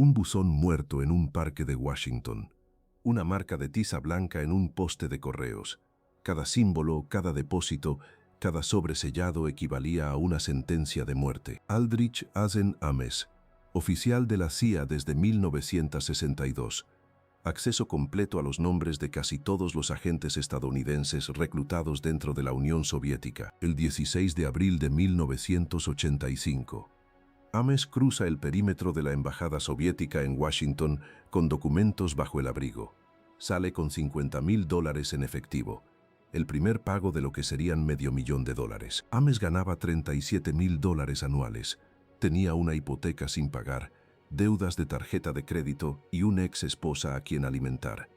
Un buzón muerto en un parque de Washington. Una marca de tiza blanca en un poste de correos. Cada símbolo, cada depósito, cada sobresellado equivalía a una sentencia de muerte. Aldrich Asen Ames, oficial de la CIA desde 1962. Acceso completo a los nombres de casi todos los agentes estadounidenses reclutados dentro de la Unión Soviética. El 16 de abril de 1985. Ames cruza el perímetro de la embajada soviética en Washington con documentos bajo el abrigo. Sale con $50,000 en efectivo, el primer pago de lo que serían $500,000. Ames ganaba $37,000 anuales, tenía una hipoteca sin pagar, deudas de tarjeta de crédito y una ex esposa a quien alimentar.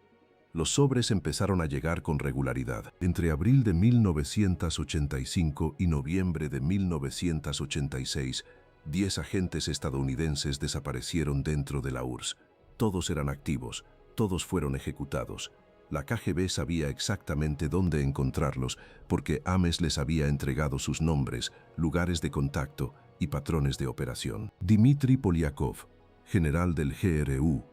Los sobres empezaron a llegar con regularidad. Entre abril de 1985 y noviembre de 1986, 10 agentes estadounidenses desaparecieron dentro de la URSS. Todos eran activos, todos fueron ejecutados. La KGB sabía exactamente dónde encontrarlos porque Ames les había entregado sus nombres, lugares de contacto y patrones de operación. Dmitry Polyakov, general del GRU,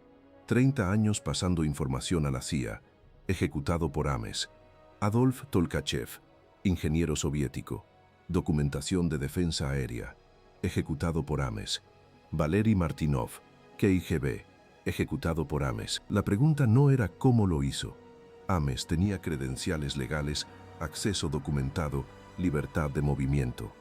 30 años pasando información a la CIA, ejecutado por Ames. Adolf Tolkachev, ingeniero soviético, documentación de defensa aérea, ejecutado por Ames. Valery Martinov, KGB, ejecutado por Ames. La pregunta no era cómo lo hizo. Ames tenía credenciales legales, acceso documentado, libertad de movimiento.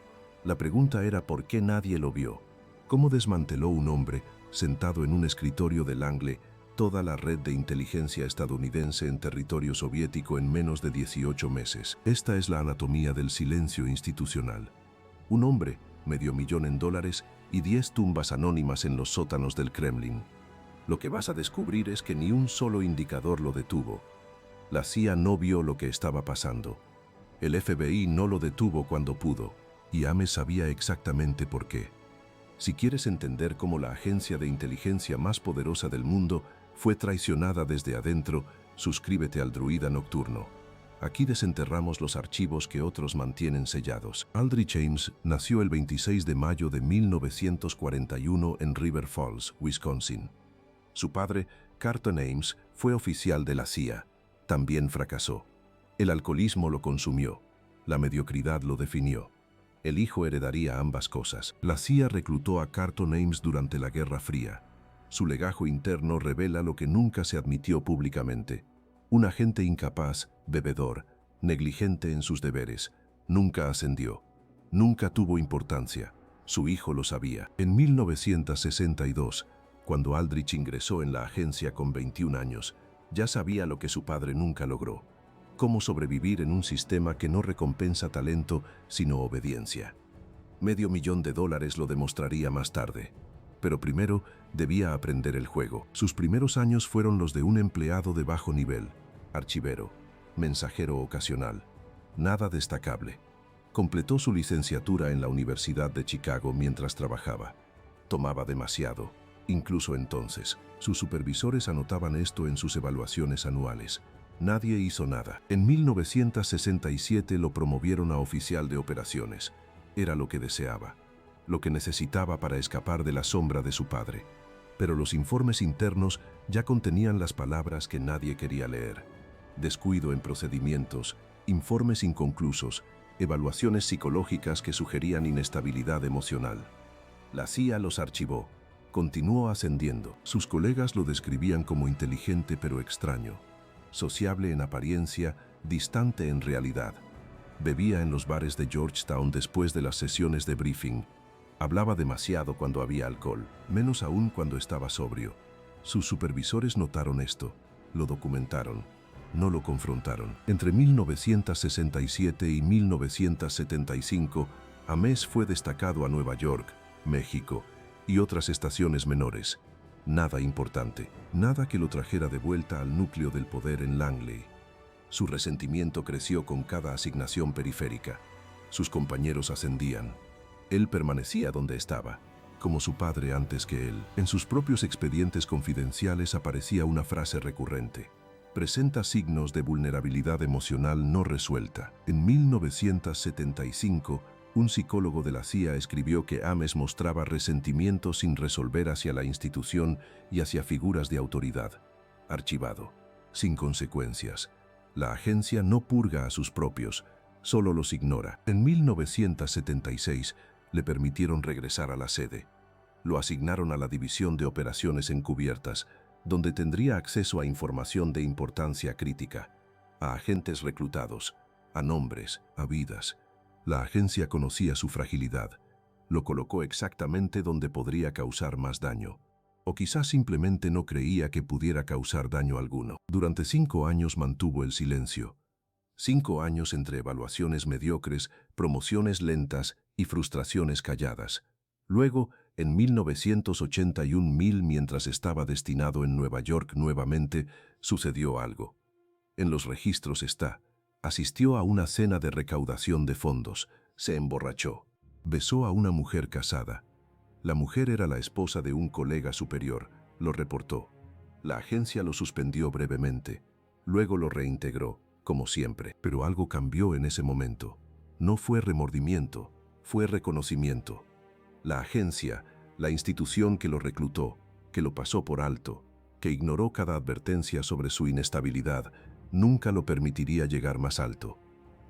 La pregunta era por qué nadie lo vio. ¿Cómo desmanteló un hombre, sentado en un escritorio de Langley, toda la red de inteligencia estadounidense en territorio soviético en menos de 18 meses? Esta es la anatomía del silencio institucional. Un hombre, $500,000 y 10 tumbas anónimas en los sótanos del Kremlin. Lo que vas a descubrir es que ni un solo indicador lo detuvo. La CIA no vio lo que estaba pasando. El FBI no lo detuvo cuando pudo, y Ames sabía exactamente por qué. Si quieres entender cómo la agencia de inteligencia más poderosa del mundo fue traicionada desde adentro, suscríbete al Druida Nocturno. Aquí desenterramos los archivos que otros mantienen sellados. Aldrich Ames nació el 26 de mayo de 1941 en River Falls, Wisconsin. Su padre, Carton Ames, fue oficial de la CIA. También fracasó. El alcoholismo lo consumió. La mediocridad lo definió. El hijo heredaría ambas cosas. La CIA reclutó a Carton Ames durante la Guerra Fría. Su legajo interno revela lo que nunca se admitió públicamente. Un agente incapaz, bebedor, negligente en sus deberes. Nunca ascendió. Nunca tuvo importancia. Su hijo lo sabía. En 1962, cuando Aldrich ingresó en la agencia con 21 años, ya sabía lo que su padre nunca logró: cómo sobrevivir en un sistema que no recompensa talento, sino obediencia. $500,000 lo demostraría más tarde. Pero primero debía aprender el juego. Sus primeros años fueron los de un empleado de bajo nivel, archivero, mensajero ocasional. Nada destacable. Completó su licenciatura en la Universidad de Chicago mientras trabajaba. Tomaba demasiado. Incluso entonces, sus supervisores anotaban esto en sus evaluaciones anuales. Nadie hizo nada. En 1967 lo promovieron a oficial de operaciones. Era lo que deseaba, lo que necesitaba para escapar de la sombra de su padre. Pero los informes internos ya contenían las palabras que nadie quería leer: descuido en procedimientos, informes inconclusos, evaluaciones psicológicas que sugerían inestabilidad emocional. La CIA los archivó. Continuó ascendiendo. Sus colegas lo describían como inteligente pero extraño, sociable en apariencia, distante en realidad. Bebía en los bares de Georgetown después de las sesiones de briefing. Hablaba demasiado cuando había alcohol, menos aún cuando estaba sobrio. Sus supervisores notaron esto, lo documentaron, no lo confrontaron. Entre 1967 y 1975, Ames fue destacado a Nueva York, México y otras estaciones menores. Nada importante, nada que lo trajera de vuelta al núcleo del poder en Langley. Su resentimiento creció con cada asignación periférica. Sus compañeros ascendían. Él permanecía donde estaba, como su padre antes que él. En sus propios expedientes confidenciales aparecía una frase recurrente: presenta signos de vulnerabilidad emocional no resuelta. En 1975, Un psicólogo de la CIA escribió que Ames mostraba resentimiento sin resolver hacia la institución y hacia figuras de autoridad. Archivado. Sin consecuencias. La agencia no purga a sus propios, solo los ignora. En 1976 le permitieron regresar a la sede. Lo asignaron a la División de Operaciones Encubiertas, donde tendría acceso a información de importancia crítica, a agentes reclutados, a nombres, a vidas. La agencia conocía su fragilidad. Lo colocó exactamente donde podría causar más daño. O quizás simplemente no creía que pudiera causar daño alguno. Durante 5 años mantuvo el silencio. 5 años entre evaluaciones mediocres, promociones lentas y frustraciones calladas. Luego, en 1981, mientras estaba destinado en Nueva York nuevamente, sucedió algo. En los registros está. Asistió a una cena de recaudación de fondos. Se emborrachó. Besó a una mujer casada. La mujer era la esposa de un colega superior. Lo reportó. La agencia lo suspendió brevemente. Luego lo reintegró, como siempre. Pero algo cambió en ese momento. No fue remordimiento, fue reconocimiento. La agencia, la institución que lo reclutó, que lo pasó por alto, que ignoró cada advertencia sobre su inestabilidad, nunca lo permitiría llegar más alto.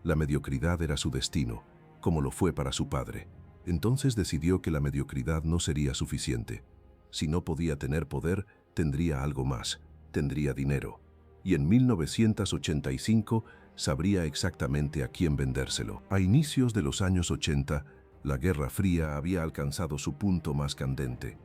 La mediocridad era su destino, como lo fue para su padre. Entonces decidió que la mediocridad no sería suficiente. Si no podía tener poder, tendría algo más, tendría dinero. Y en 1985 sabría exactamente a quién vendérselo. A inicios de los años 80, la Guerra Fría había alcanzado su punto más candente.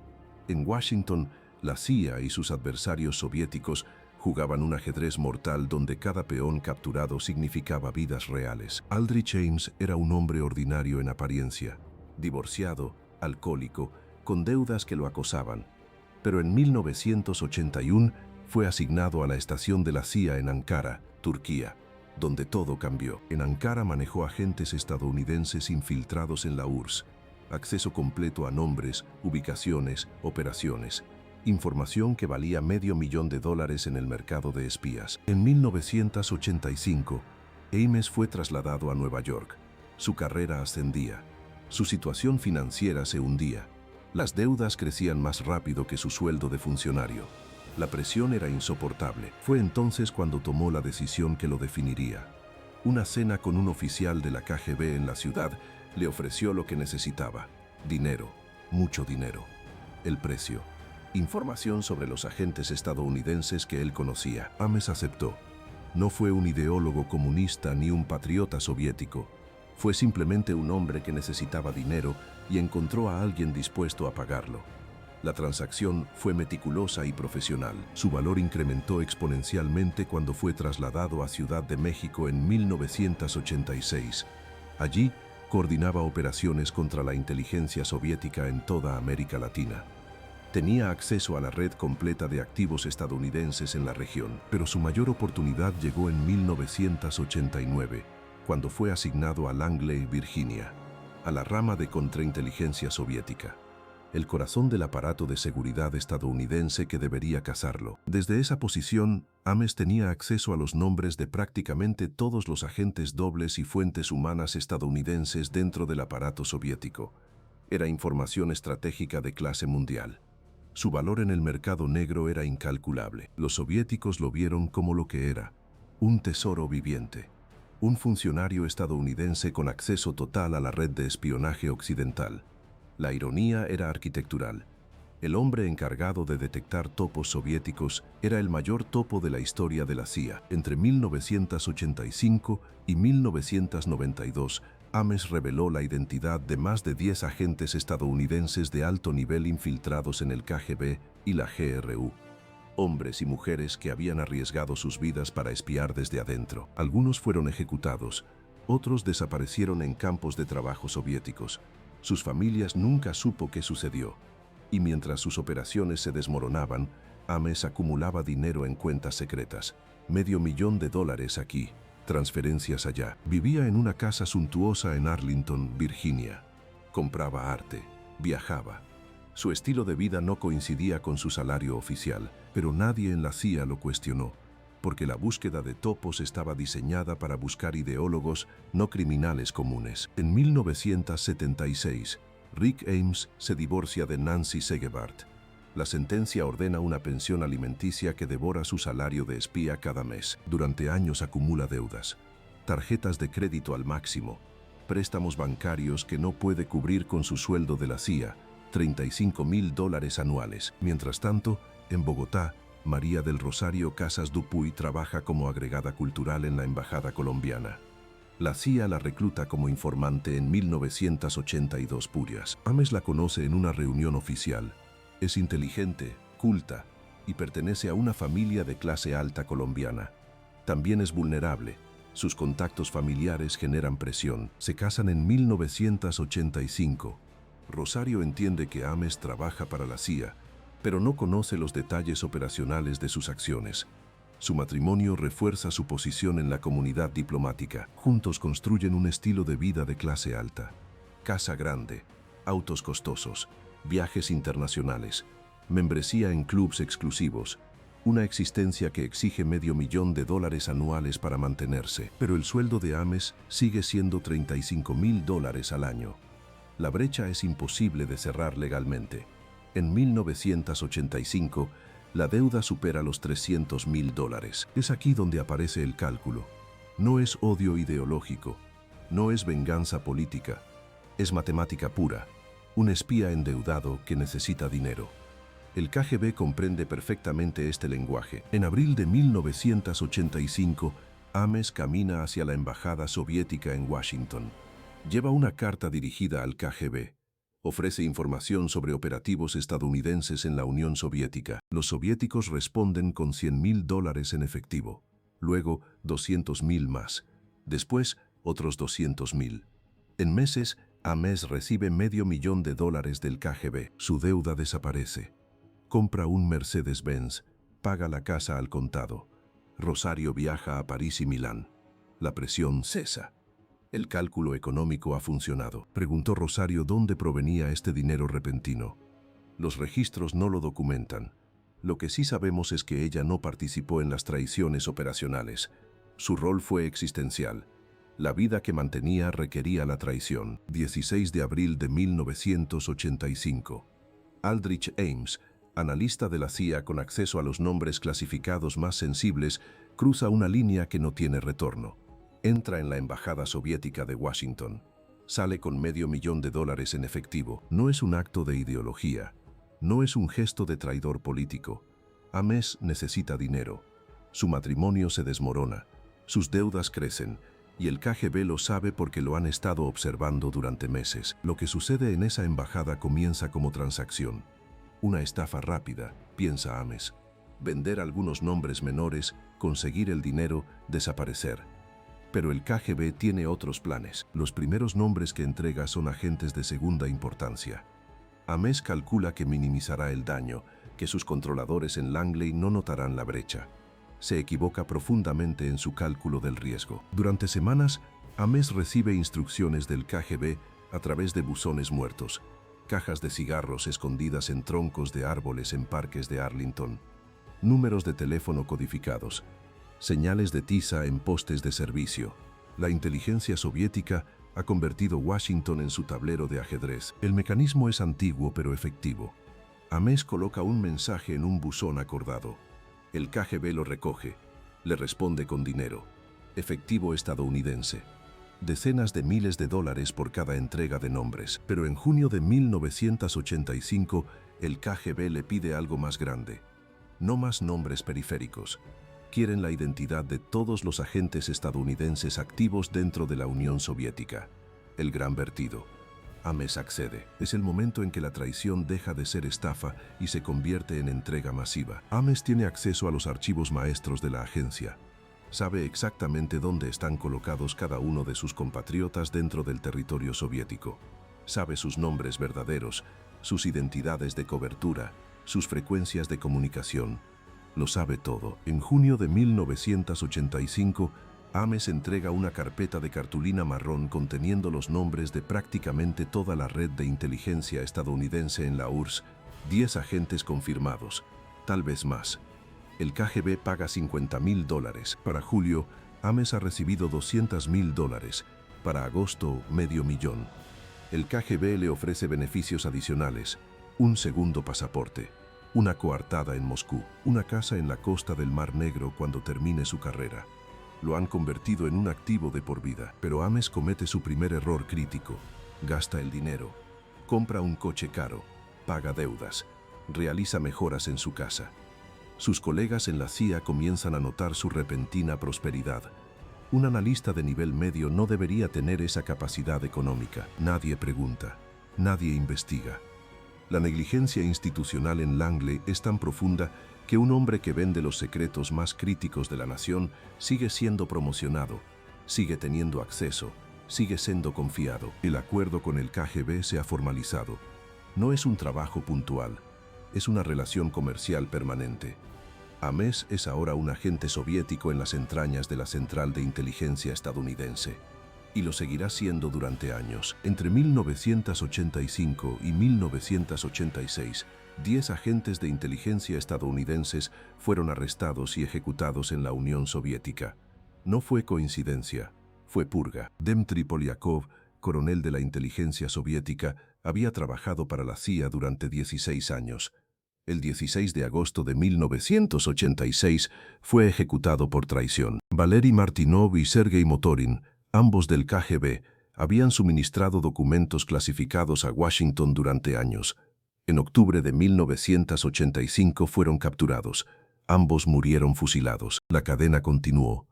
En Washington, la CIA y sus adversarios soviéticos jugaban un ajedrez mortal donde cada peón capturado significaba vidas reales. Aldrich Ames era un hombre ordinario en apariencia, divorciado, alcohólico, con deudas que lo acosaban. Pero en 1981 fue asignado a la estación de la CIA en Ankara, Turquía, donde todo cambió. En Ankara manejó agentes estadounidenses infiltrados en la URSS, acceso completo a nombres, ubicaciones, operaciones, información que valía $500,000 en el mercado de espías. En 1985, Ames fue trasladado a Nueva York. Su carrera ascendía. Su situación financiera se hundía. Las deudas crecían más rápido que su sueldo de funcionario. La presión era insoportable. Fue entonces cuando tomó la decisión que lo definiría. Una cena con un oficial de la KGB en la ciudad le ofreció lo que necesitaba: dinero, mucho dinero. El precio: información sobre los agentes estadounidenses que él conocía. Ames aceptó. No fue un ideólogo comunista ni un patriota soviético. Fue simplemente un hombre que necesitaba dinero y encontró a alguien dispuesto a pagarlo. La transacción fue meticulosa y profesional. Su valor incrementó exponencialmente cuando fue trasladado a Ciudad de México en 1986. Allí, coordinaba operaciones contra la inteligencia soviética en toda América Latina. Tenía acceso a la red completa de activos estadounidenses en la región, pero su mayor oportunidad llegó en 1989, cuando fue asignado a Langley, Virginia, a la rama de contrainteligencia soviética, el corazón del aparato de seguridad estadounidense que debería cazarlo. Desde esa posición, Ames tenía acceso a los nombres de prácticamente todos los agentes dobles y fuentes humanas estadounidenses dentro del aparato soviético. Era información estratégica de clase mundial. Su valor en el mercado negro era incalculable. Los soviéticos lo vieron como lo que era: un tesoro viviente. Un funcionario estadounidense con acceso total a la red de espionaje occidental. La ironía era arquitectural. El hombre encargado de detectar topos soviéticos era el mayor topo de la historia de la CIA. Entre 1985 y 1992, Ames reveló la identidad de más de 10 agentes estadounidenses de alto nivel infiltrados en el KGB y la GRU. Hombres y mujeres que habían arriesgado sus vidas para espiar desde adentro. Algunos fueron ejecutados, otros desaparecieron en campos de trabajo soviéticos. Sus familias nunca supo qué sucedió. Y mientras sus operaciones se desmoronaban, Ames acumulaba dinero en cuentas secretas. $500,000 aquí, transferencias allá. Vivía en una casa suntuosa en Arlington, Virginia. Compraba arte, viajaba. Su estilo de vida no coincidía con su salario oficial, pero nadie en la CIA lo cuestionó. porque la búsqueda de topos estaba diseñada para buscar ideólogos, no criminales comunes. En 1976, Rick Ames se divorcia de Nancy Segebart. La sentencia ordena una pensión alimenticia que devora su salario de espía cada mes. Durante años acumula deudas, tarjetas de crédito al máximo, préstamos bancarios que no puede cubrir con su sueldo de la CIA, $35,000 anuales. Mientras tanto, en Bogotá, María del Rosario Casas Dupuy trabaja como agregada cultural en la embajada colombiana. La CIA la recluta como informante en 1982 Purias. Ames la conoce en una reunión oficial. Es inteligente, culta y pertenece a una familia de clase alta colombiana. También es vulnerable. Sus contactos familiares generan presión. Se casan en 1985. Rosario entiende que Ames trabaja para la CIA, pero no conoce los detalles operacionales de sus acciones. Su matrimonio refuerza su posición en la comunidad diplomática. Juntos construyen un estilo de vida de clase alta. Casa grande, autos costosos, viajes internacionales, membresía en clubs exclusivos, una existencia que exige $500,000 anuales para mantenerse. Pero el sueldo de Ames sigue siendo $35,000 al año. La brecha es imposible de cerrar legalmente. En 1985, la deuda supera los $300,000. Es aquí donde aparece el cálculo. No es odio ideológico, no es venganza política, es matemática pura. Un espía endeudado que necesita dinero. El KGB comprende perfectamente este lenguaje. En abril de 1985, Ames camina hacia la embajada soviética en Washington. Lleva una carta dirigida al KGB. Ofrece información sobre operativos estadounidenses en la Unión Soviética. Los soviéticos responden con $100,000 en efectivo. Luego, 200,000 más. Después, otros 200,000. En meses, Ames recibe $500,000 del KGB. Su deuda desaparece. Compra un Mercedes-Benz, paga la casa al contado. Rosario viaja a París y Milán. La presión cesa. El cálculo económico ha funcionado. Preguntó Rosario dónde provenía este dinero repentino. Los registros no lo documentan. Lo que sí sabemos es que ella no participó en las traiciones operacionales. Su rol fue existencial. La vida que mantenía requería la traición. 16 de abril de 1985. Aldrich Ames, analista de la CIA con acceso a los nombres clasificados más sensibles, cruza una línea que no tiene retorno. Entra en la embajada soviética de Washington. Sale con $500,000 en efectivo. No es un acto de ideología. No es un gesto de traidor político. Ames necesita dinero. Su matrimonio se desmorona. Sus deudas crecen. Y el KGB lo sabe porque lo han estado observando durante meses. Lo que sucede en esa embajada comienza como transacción. Una estafa rápida, piensa Ames. Vender algunos nombres menores, conseguir el dinero, desaparecer. Pero el KGB tiene otros planes. Los primeros nombres que entrega son agentes de segunda importancia. Ames calcula que minimizará el daño, que sus controladores en Langley no notarán la brecha. Se equivoca profundamente en su cálculo del riesgo. Durante semanas, Ames recibe instrucciones del KGB a través de buzones muertos, cajas de cigarros escondidas en troncos de árboles en parques de Arlington, números de teléfono codificados, señales de tiza en postes de servicio. La inteligencia soviética ha convertido Washington en su tablero de ajedrez. El mecanismo es antiguo pero efectivo. Ames coloca un mensaje en un buzón acordado. El KGB lo recoge, le responde con dinero, efectivo estadounidense. Decenas de miles de dólares por cada entrega de nombres. Pero en junio de 1985, el KGB le pide algo más grande. No más nombres periféricos. Quieren la identidad de todos los agentes estadounidenses activos dentro de la Unión Soviética. El gran vertido. Ames accede. Es el momento en que la traición deja de ser estafa y se convierte en entrega masiva. Ames tiene acceso a los archivos maestros de la agencia. Sabe exactamente dónde están colocados cada uno de sus compatriotas dentro del territorio soviético. Sabe sus nombres verdaderos, sus identidades de cobertura, sus frecuencias de comunicación. Lo sabe todo. En junio de 1985, Ames entrega una carpeta de cartulina marrón conteniendo los nombres de prácticamente toda la red de inteligencia estadounidense en la URSS, 10 agentes confirmados, tal vez más. El KGB paga $50.000. Para julio, Ames ha recibido $200.000. Para agosto, $500.000. El KGB le ofrece beneficios adicionales, un segundo pasaporte, una coartada en Moscú, una casa en la costa del Mar Negro cuando termine su carrera. Lo han convertido en un activo de por vida, pero Ames comete su primer error crítico. Gasta el dinero, compra un coche caro, paga deudas, realiza mejoras en su casa. Sus colegas en la CIA comienzan a notar su repentina prosperidad. Un analista de nivel medio no debería tener esa capacidad económica. Nadie pregunta, nadie investiga. La negligencia institucional en Langley es tan profunda que un hombre que vende los secretos más críticos de la nación sigue siendo promocionado, sigue teniendo acceso, sigue siendo confiado. El acuerdo con el KGB se ha formalizado. No es un trabajo puntual, es una relación comercial permanente. Ames es ahora un agente soviético en las entrañas de la Central de Inteligencia estadounidense. Y lo seguirá siendo durante años. Entre 1985 y 1986, 10 agentes de inteligencia estadounidenses fueron arrestados y ejecutados en la Unión Soviética. No fue coincidencia, fue purga. Dmitry Polyakov, coronel de la inteligencia soviética, había trabajado para la CIA durante 16 años. El 16 de agosto de 1986 fue ejecutado por traición. Valery Martinov y Sergei Motorin, ambos del KGB, habían suministrado documentos clasificados a Washington durante años. En octubre de 1985 fueron capturados. Ambos murieron fusilados. La cadena continuó.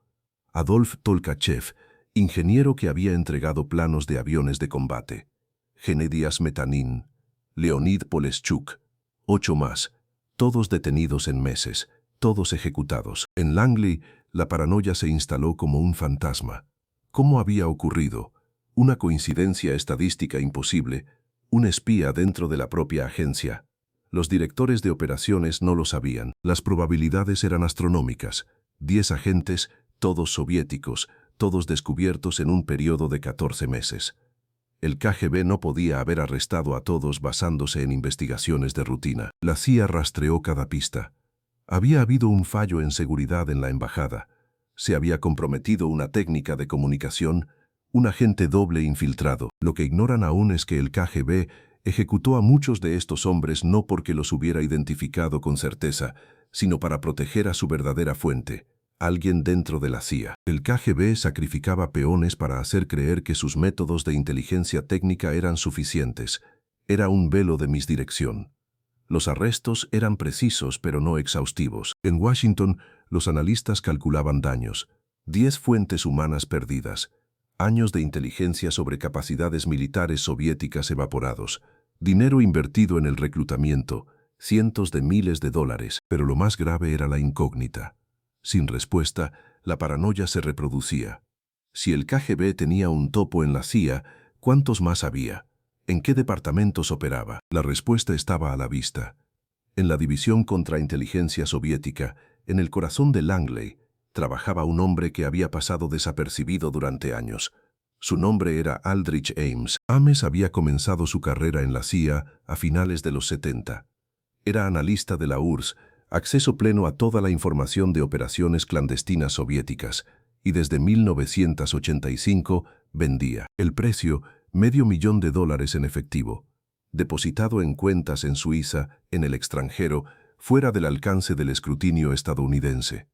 Adolf Tolkachev, ingeniero que había entregado planos de aviones de combate. Gennady Smetanin, Leonid Poleshchuk, 8 más, todos detenidos en meses, todos ejecutados. En Langley, la paranoia se instaló como un fantasma. ¿Cómo había ocurrido? Una coincidencia estadística imposible, un espía dentro de la propia agencia. Los directores de operaciones no lo sabían. Las probabilidades eran astronómicas. 10 agentes, todos soviéticos, todos descubiertos en un periodo de 14 meses. El KGB no podía haber arrestado a todos basándose en investigaciones de rutina. La CIA rastreó cada pista. Había habido un fallo en seguridad en la embajada. Se había comprometido una técnica de comunicación, un agente doble infiltrado. Lo que ignoran aún es que el KGB ejecutó a muchos de estos hombres no porque los hubiera identificado con certeza, sino para proteger a su verdadera fuente, alguien dentro de la CIA. El KGB sacrificaba peones para hacer creer que sus métodos de inteligencia técnica eran suficientes. Era un velo de misdirección. Los arrestos eran precisos pero no exhaustivos. En Washington, los analistas calculaban daños. 10 fuentes humanas perdidas. Años de inteligencia sobre capacidades militares soviéticas evaporados. Dinero invertido en el reclutamiento. Cientos de miles de dólares. Pero lo más grave era la incógnita. Sin respuesta, la paranoia se reproducía. Si el KGB tenía un topo en la CIA, ¿cuántos más había? ¿En qué departamentos operaba? La respuesta estaba a la vista. En la División Contrainteligencia Soviética, en el corazón de Langley, trabajaba un hombre que había pasado desapercibido durante años. Su nombre era Aldrich Ames. Ames había comenzado su carrera en la CIA a finales de los 70. Era analista de la URSS, acceso pleno a toda la información de operaciones clandestinas soviéticas, y desde 1985 vendía. El precio, $500.000 en efectivo, depositado en cuentas en Suiza, en el extranjero, fuera del alcance del escrutinio estadounidense.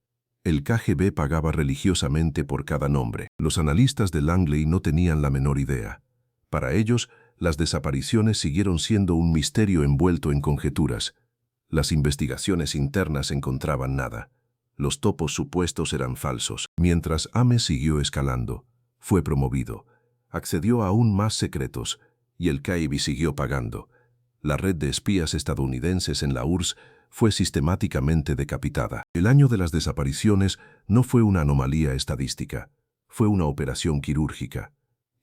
El KGB pagaba religiosamente por cada nombre. Los analistas de Langley no tenían la menor idea. Para ellos, las desapariciones siguieron siendo un misterio envuelto en conjeturas. Las investigaciones internas encontraban nada. Los topos supuestos eran falsos. Mientras Ames siguió escalando, fue promovido. Accedió a aún más secretos, y el KGB siguió pagando. La red de espías estadounidenses en la URSS fue sistemáticamente decapitada. El año de las desapariciones no fue una anomalía estadística, fue una operación quirúrgica.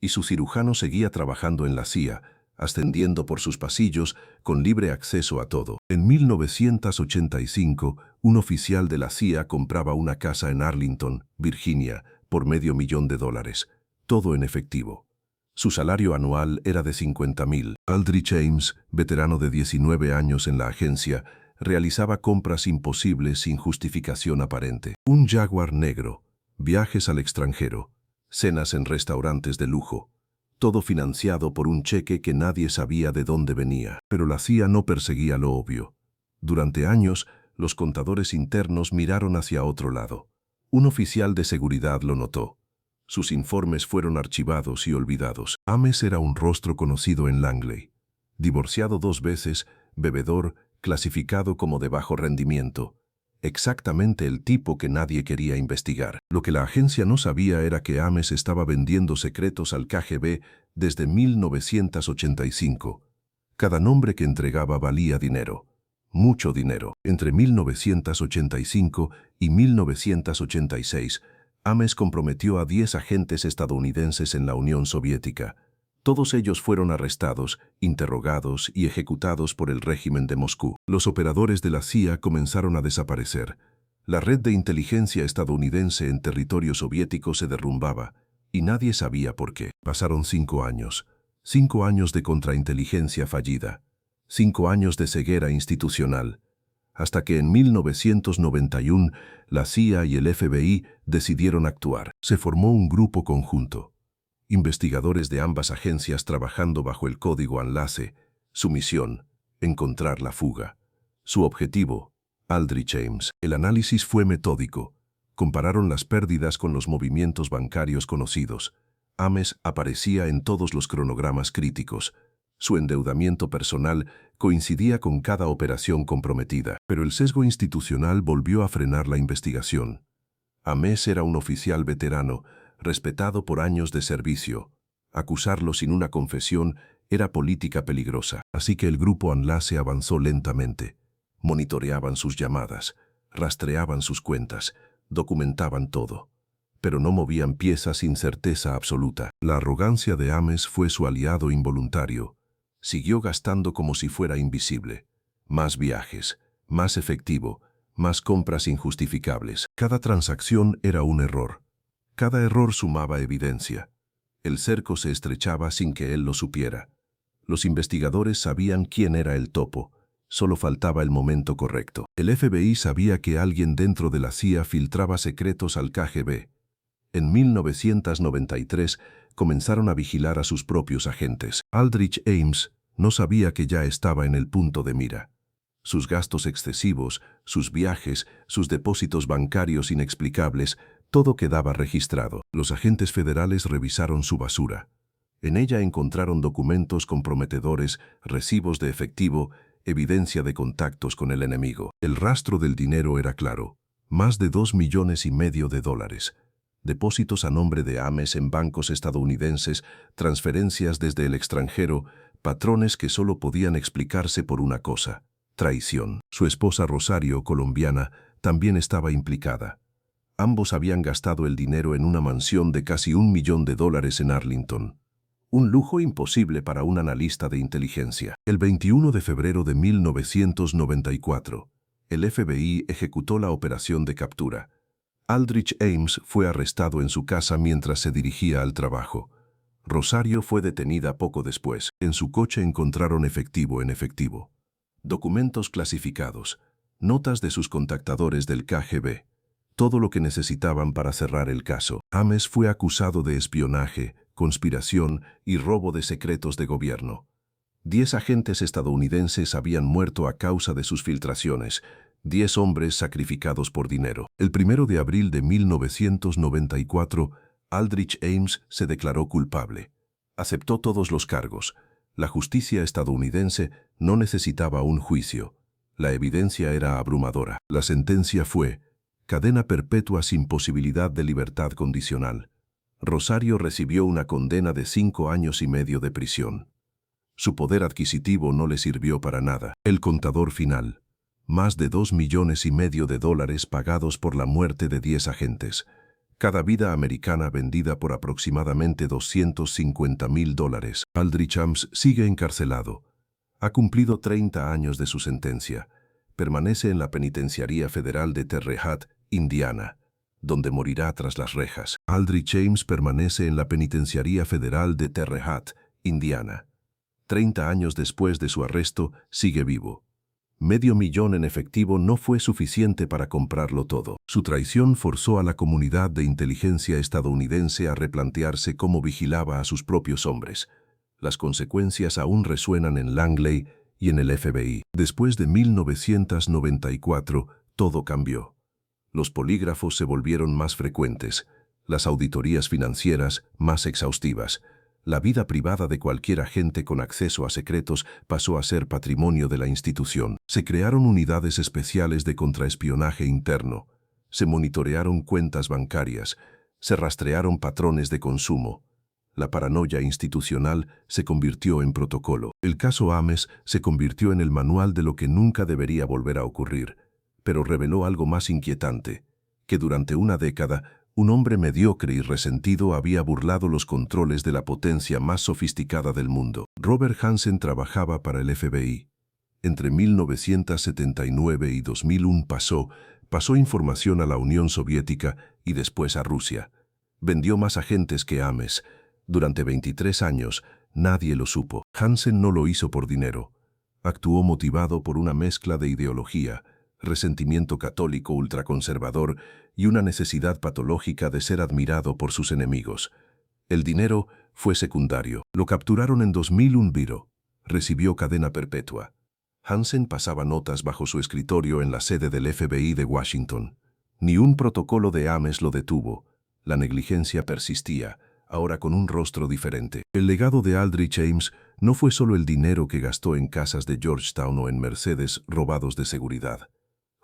Y su cirujano seguía trabajando en la CIA, ascendiendo por sus pasillos con libre acceso a todo. En 1985, un oficial de la CIA compraba una casa en Arlington, Virginia, por $500.000. Todo en efectivo. Su salario anual era de $50.000. Aldrich Ames, veterano de 19 años en la agencia, realizaba compras imposibles sin justificación aparente. Un Jaguar negro, viajes al extranjero, cenas en restaurantes de lujo, todo financiado por un cheque que nadie sabía de dónde venía. Pero la CIA no perseguía lo obvio. Durante años, los contadores internos miraron hacia otro lado. Un oficial de seguridad lo notó. Sus informes fueron archivados y olvidados. Ames era un rostro conocido en Langley. Divorciado 2 veces, bebedor, clasificado como de bajo rendimiento. Exactamente el tipo que nadie quería investigar. Lo que la agencia no sabía era que Ames estaba vendiendo secretos al KGB desde 1985. Cada nombre que entregaba valía dinero. Mucho dinero. Entre 1985 y 1986, Ames comprometió a 10 agentes estadounidenses en la Unión Soviética. Todos ellos fueron arrestados, interrogados y ejecutados por el régimen de Moscú. Los operadores de la CIA comenzaron a desaparecer. La red de inteligencia estadounidense en territorio soviético se derrumbaba, y nadie sabía por qué. Pasaron 5 años. 5 años de contrainteligencia fallida. 5 años de ceguera institucional. Hasta que en 1991 la CIA y el FBI decidieron actuar. Se formó un grupo conjunto. Investigadores de ambas agencias trabajando bajo el código Enlace. Su misión, encontrar la fuga. Su objetivo, Aldrich Ames. El análisis fue metódico. Compararon las pérdidas con los movimientos bancarios conocidos. Ames aparecía en todos los cronogramas críticos. Su endeudamiento personal coincidía con cada operación comprometida. Pero el sesgo institucional volvió a frenar la investigación. Ames era un oficial veterano, respetado por años de servicio. Acusarlo sin una confesión era política peligrosa. Así que el grupo Enlace avanzó lentamente. Monitoreaban sus llamadas, rastreaban sus cuentas, documentaban todo. Pero no movían piezas sin certeza absoluta. La arrogancia de Ames fue su aliado involuntario. Siguió gastando como si fuera invisible. Más viajes, más efectivo, más compras injustificables. Cada transacción era un error. Cada error sumaba evidencia. El cerco se estrechaba sin que él lo supiera. Los investigadores sabían quién era el topo. Solo faltaba el momento correcto. El FBI sabía que alguien dentro de la CIA filtraba secretos al KGB. En 1993 comenzaron a vigilar a sus propios agentes. Aldrich Ames no sabía que ya estaba en el punto de mira. Sus gastos excesivos, sus viajes, sus depósitos bancarios inexplicables, todo quedaba registrado. Los agentes federales revisaron su basura. En ella encontraron documentos comprometedores, recibos de efectivo, evidencia de contactos con el enemigo. El rastro del dinero era claro. Más de $2,5 millones. Depósitos a nombre de Ames en bancos estadounidenses, transferencias desde el extranjero, patrones que solo podían explicarse por una cosa: traición. Su esposa Rosario, colombiana, también estaba implicada. Ambos habían gastado el dinero en una mansión de casi $1 millón en Arlington. Un lujo imposible para un analista de inteligencia. El 21 de febrero de 1994, el FBI ejecutó la operación de captura. Aldrich Ames fue arrestado en su casa mientras se dirigía al trabajo. Rosario fue detenida poco después. En su coche encontraron efectivo en efectivo. Documentos clasificados, notas de sus contactadores del KGB, todo lo que necesitaban para cerrar el caso. Ames fue acusado de espionaje, conspiración y robo de secretos de gobierno. 10 agentes estadounidenses habían muerto a causa de sus filtraciones, 10 hombres sacrificados por dinero. El 1 de abril de 1994, Aldrich Ames se declaró culpable. Aceptó todos los cargos. La justicia estadounidense no necesitaba un juicio. La evidencia era abrumadora. La sentencia fue cadena perpetua sin posibilidad de libertad condicional. Rosario recibió una condena de 5 años y medio de prisión. Su poder adquisitivo no le sirvió para nada. El contador final: más de $2,5 millones pagados por la muerte de 10 agentes. Cada vida americana vendida por aproximadamente $250,000. Aldrich Ames sigue encarcelado. Ha cumplido 30 años de su sentencia. Permanece en la Penitenciaría Federal de Terre Haute, Indiana, donde morirá tras las rejas. Aldrich Ames permanece en la Penitenciaría Federal de Terre Haute, Indiana. 30 años después de su arresto, sigue vivo. $500,000 en efectivo no fue suficiente para comprarlo todo. Su traición forzó a la comunidad de inteligencia estadounidense a replantearse cómo vigilaba a sus propios hombres. Las consecuencias aún resuenan en Langley y en el FBI. Después de 1994, todo cambió. Los polígrafos se volvieron más frecuentes, las auditorías financieras más exhaustivas. La vida privada de cualquier agente con acceso a secretos pasó a ser patrimonio de la institución. Se crearon unidades especiales de contraespionaje interno, se monitorearon cuentas bancarias, se rastrearon patrones de consumo. La paranoia institucional se convirtió en protocolo. El caso Ames se convirtió en el manual de lo que nunca debería volver a ocurrir, pero reveló algo más inquietante, que durante una década un hombre mediocre y resentido había burlado los controles de la potencia más sofisticada del mundo. Robert Hanssen trabajaba para el FBI. Entre 1979 y 2001 pasó información a la Unión Soviética y después a Rusia. Vendió más agentes que Ames. Durante 23 años, nadie lo supo. Hanssen no lo hizo por dinero. Actuó motivado por una mezcla de ideología, resentimiento católico ultraconservador y una necesidad patológica de ser admirado por sus enemigos. El dinero fue secundario. Lo capturaron en 2001. Recibió cadena perpetua. Hanssen pasaba notas bajo su escritorio en la sede del FBI de Washington. Ni un protocolo de Ames lo detuvo. La negligencia persistía, ahora con un rostro diferente. El legado de Aldrich Ames no fue solo el dinero que gastó en casas de Georgetown o en Mercedes robados de seguridad.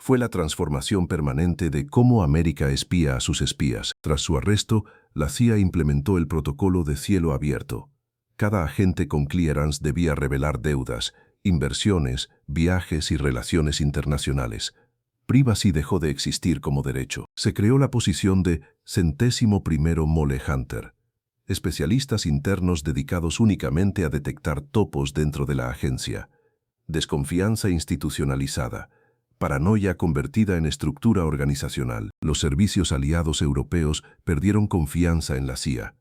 Fue la transformación permanente de cómo América espía a sus espías. Tras su arresto, la CIA implementó el protocolo de cielo abierto. Cada agente con clearance debía revelar deudas, inversiones, viajes y relaciones internacionales. Privacy dejó de existir como derecho. Se creó la posición de 101º Mole Hunter, especialistas internos dedicados únicamente a detectar topos dentro de la agencia. Desconfianza institucionalizada. Paranoia convertida en estructura organizacional. Los servicios aliados europeos perdieron confianza en la CIA.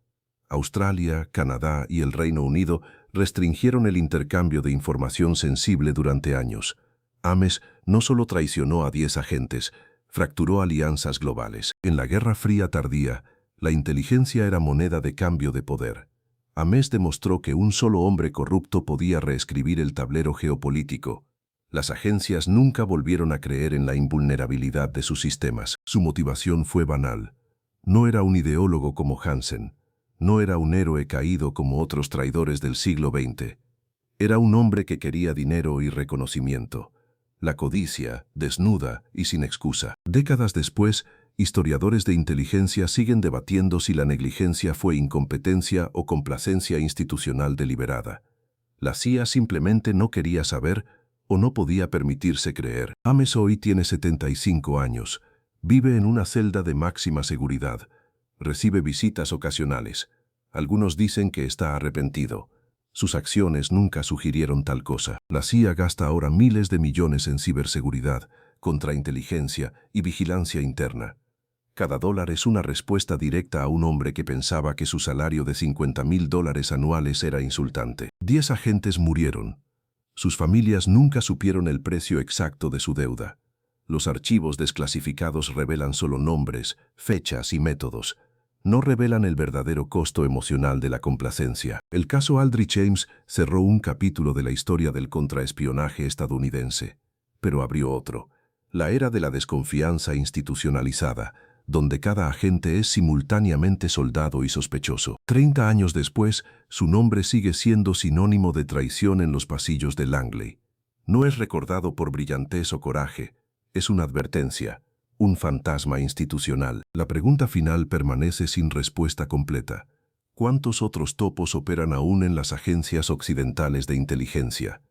Australia, Canadá y el Reino Unido restringieron el intercambio de información sensible durante años. Ames no solo traicionó a 10 agentes, fracturó alianzas globales. En la Guerra Fría tardía, la inteligencia era moneda de cambio de poder. Ames demostró que un solo hombre corrupto podía reescribir el tablero geopolítico. Las agencias nunca volvieron a creer en la invulnerabilidad de sus sistemas. Su motivación fue banal. No era un ideólogo como Hanssen. No era un héroe caído como otros traidores del siglo XX. Era un hombre que quería dinero y reconocimiento. La codicia, desnuda y sin excusa. Décadas después, historiadores de inteligencia siguen debatiendo si la negligencia fue incompetencia o complacencia institucional deliberada. La CIA simplemente no quería saber o no podía permitirse creer. Ames hoy tiene 75 años. Vive en una celda de máxima seguridad. Recibe visitas ocasionales. Algunos dicen que está arrepentido. Sus acciones nunca sugirieron tal cosa. La CIA gasta ahora miles de millones en ciberseguridad, contrainteligencia y vigilancia interna. Cada dólar es una respuesta directa a un hombre que pensaba que su salario de $50,000 anuales era insultante. 10 agentes murieron. Sus familias nunca supieron el precio exacto de su deuda. Los archivos desclasificados revelan solo nombres, fechas y métodos. No revelan el verdadero costo emocional de la complacencia. El caso Aldrich Ames cerró un capítulo de la historia del contraespionaje estadounidense, pero abrió otro, la era de la desconfianza institucionalizada, donde cada agente es simultáneamente soldado y sospechoso. 30 años después, su nombre sigue siendo sinónimo de traición en los pasillos de Langley. No es recordado por brillantez o coraje, es una advertencia, un fantasma institucional. La pregunta final permanece sin respuesta completa. ¿Cuántos otros topos operan aún en las agencias occidentales de inteligencia?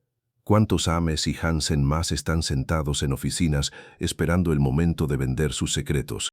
¿Cuántos Ames y Hanssen más están sentados en oficinas esperando el momento de vender sus secretos?